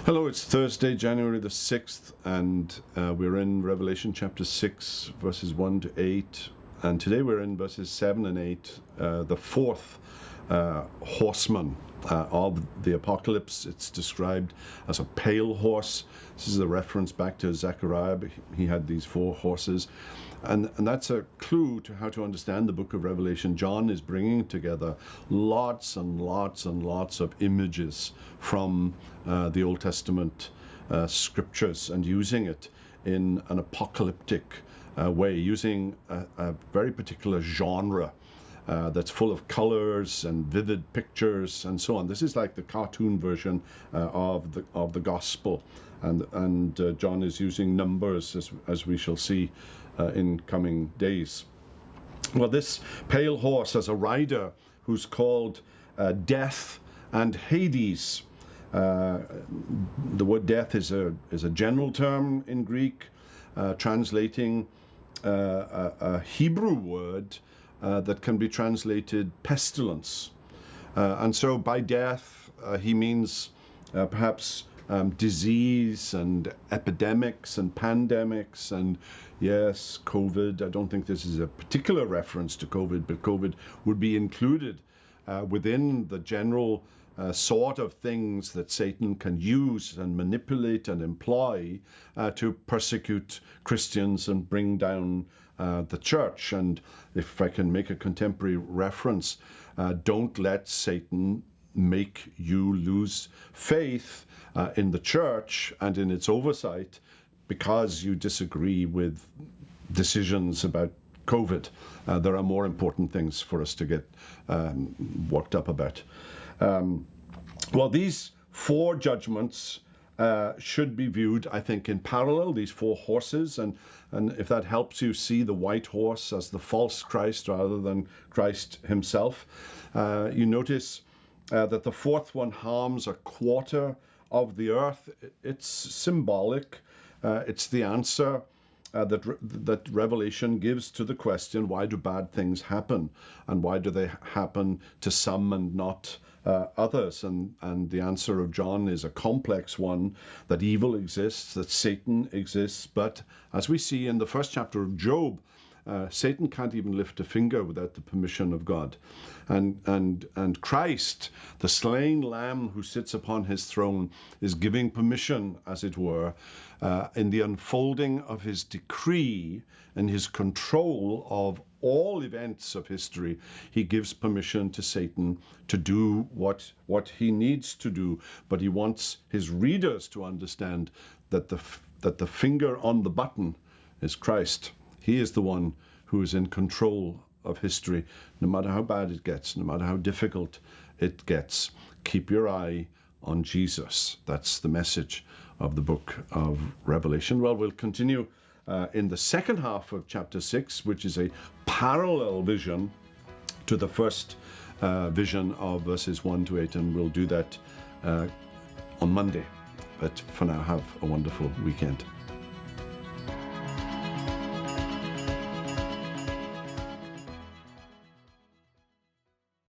Hello, it's Thursday, January the 6th, and we're in Revelation chapter 6, verses 1 to 8. And today we're in verses 7 and 8, the fourth horseman of the apocalypse. It's described as a pale horse. This is a reference back to Zechariah. He had these four horses. And that's a clue to how to understand the book of Revelation. John is bringing together lots and lots and lots of images from the Old Testament scriptures and using it in an apocalyptic way, using a very particular genre that's full of colors and vivid pictures and so on. This is like the cartoon version of the gospel, and John is using numbers as we shall see in coming days. Well, this pale horse has a rider who's called Death and Hades. The word death is a general term in Greek, translating a Hebrew word that can be translated pestilence. And so by death, he means perhaps disease and epidemics and pandemics, and yes, COVID. I don't think this is a particular reference to COVID, but COVID would be included within the general sort of things that Satan can use and manipulate and employ to persecute Christians and bring down the church. And if I can make a contemporary reference, don't let Satan make you lose faith in the church and in its oversight because you disagree with decisions about COVID. There are more important things for us to get worked up about. Well, these four judgments should be viewed, I think, in parallel, these four horses, and if that helps you see the white horse as the false Christ rather than Christ himself. You notice that the fourth one harms a quarter of the earth. It's symbolic. It's the answer that Revelation gives to the question, why do bad things happen? And why do they happen to some and not others? And the answer of John is a complex one, that evil exists, that Satan exists. But as we see in the first chapter of Job, Satan can't even lift a finger without the permission of God. And Christ, the slain Lamb who sits upon his throne, is giving permission, as it were, in the unfolding of his decree and his control of all events of history. He gives permission to Satan to do what he needs to do, but he wants his readers to understand that the finger on the button is Christ. He is the one who is in control of history. No matter how bad it gets, no matter how difficult it gets, keep your eye on Jesus. That's the message of the book of Revelation. Well, we'll continue in the second half of chapter 6, which is a parallel vision to the first vision of verses 1 to 8, and we'll do that on Monday. But for now, have a wonderful weekend.